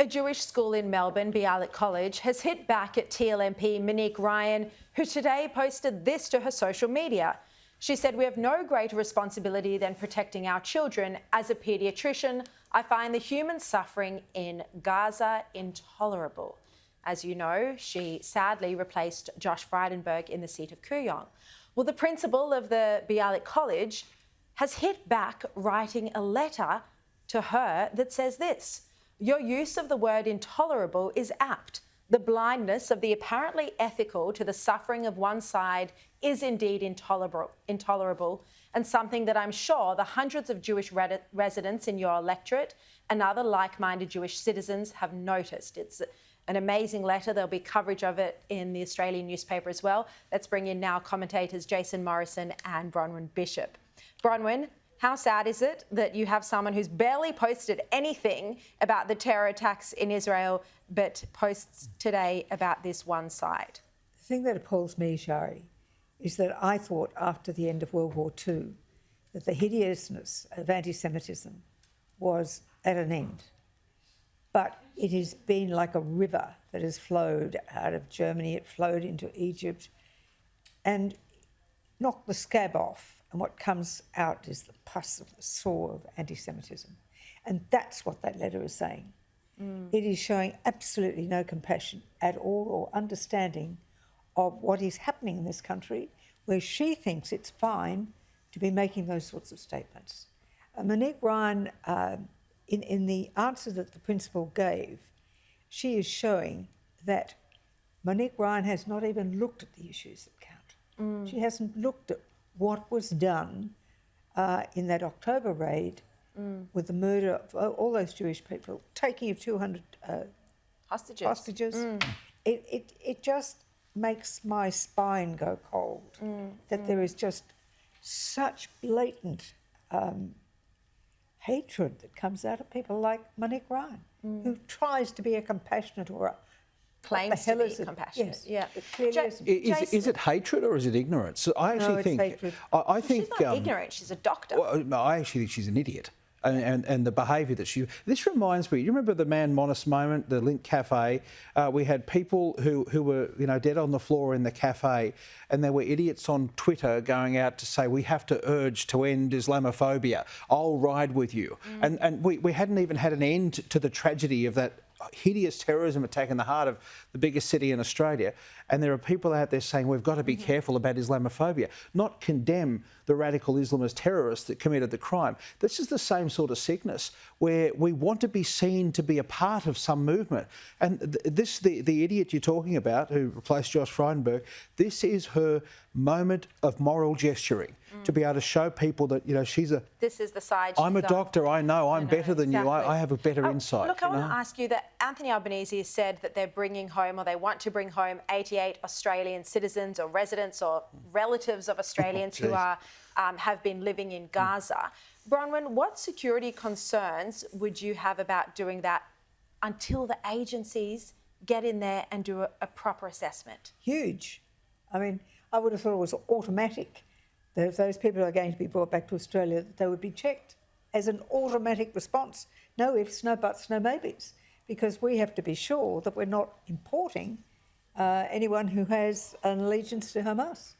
A Jewish school in Melbourne, Bialik College, has hit back at Teal MP Monique Ryan, who today posted this to her social media. She said, "We have no greater responsibility than protecting our children. As a paediatrician, I find the human suffering in Gaza intolerable." As you know, she sadly replaced Josh Frydenberg in the seat of Kooyong. Well, the principal of the Bialik College has hit back, writing a letter to her that says this: "Your use of the word intolerable is apt. The blindness of the apparently ethical to the suffering of one side is indeed intolerable, and something that I'm sure the hundreds of Jewish residents in your electorate and other like-minded Jewish citizens have noticed." It's an amazing letter. There'll be coverage of it in the Australian newspaper as well. Let's bring in now commentators Jason Morrison and Bronwyn Bishop. Bronwyn, how sad is it that you have someone who's barely posted anything about the terror attacks in Israel, but posts today about this one side? The thing that appalls me, Sharri, is that I thought after the end of World War II that the hideousness of anti-Semitism was at an end. But it has been like a river that has flowed out of Germany, it flowed into Egypt and knocked the scab off. And what comes out is the pus of the sore of anti-Semitism. And that's what that letter is saying. It is showing absolutely no compassion at all or understanding of what is happening in this country, where she thinks it's fine to be making those sorts of statements. Monique Ryan, in the answer that the principal gave, she is showing that Monique Ryan has not even looked at the issues that count. She hasn't looked at what was done in that October raid with the murder of all those Jewish people, taking of 200 hostages. It just makes my spine go cold that there is just such blatant hatred that comes out of people like Monique Ryan, who tries to be a compassionate or a claims to be compassionate. Yes, Is it hatred or is it ignorance? So I actually think hatred. I think she's not ignorant. She's a doctor. Well, I actually think she's an idiot. And the behaviour that she... This reminds me, you remember the Man Monis moment, the Link Cafe? We had people who were, dead on the floor in the cafe, and there were idiots on Twitter going out to say, we have to urge to end Islamophobia. I'll ride with you. And we hadn't even had an end to the tragedy of that hideous terrorism attack in the heart of the biggest city in Australia. And there are people out there saying we've got to be careful about Islamophobia, not condemn the radical Islamist terrorists that committed the crime. This is the same sort of sickness where we want to be seen to be a part of some movement. And the idiot you're talking about, who replaced Josh Frydenberg, this is her moment of moral gesturing to be able to show people that, she's a... This is the side I'm a doctor, I know, I'm better than you, I have a better insight. Look, I want to ask you that Anthony Albanese has said that they're bringing home, or they want to bring home, 88 Australian citizens or residents or relatives of Australians who are have been living in Gaza. Bronwyn, what security concerns would you have about doing that until the agencies get in there and do a proper assessment? Huge. I mean, I would have thought it was automatic that if those people are going to be brought back to Australia, that they would be checked as an automatic response. No ifs, no buts, no maybes, because we have to be sure that we're not importing anyone who has an allegiance to Hamas.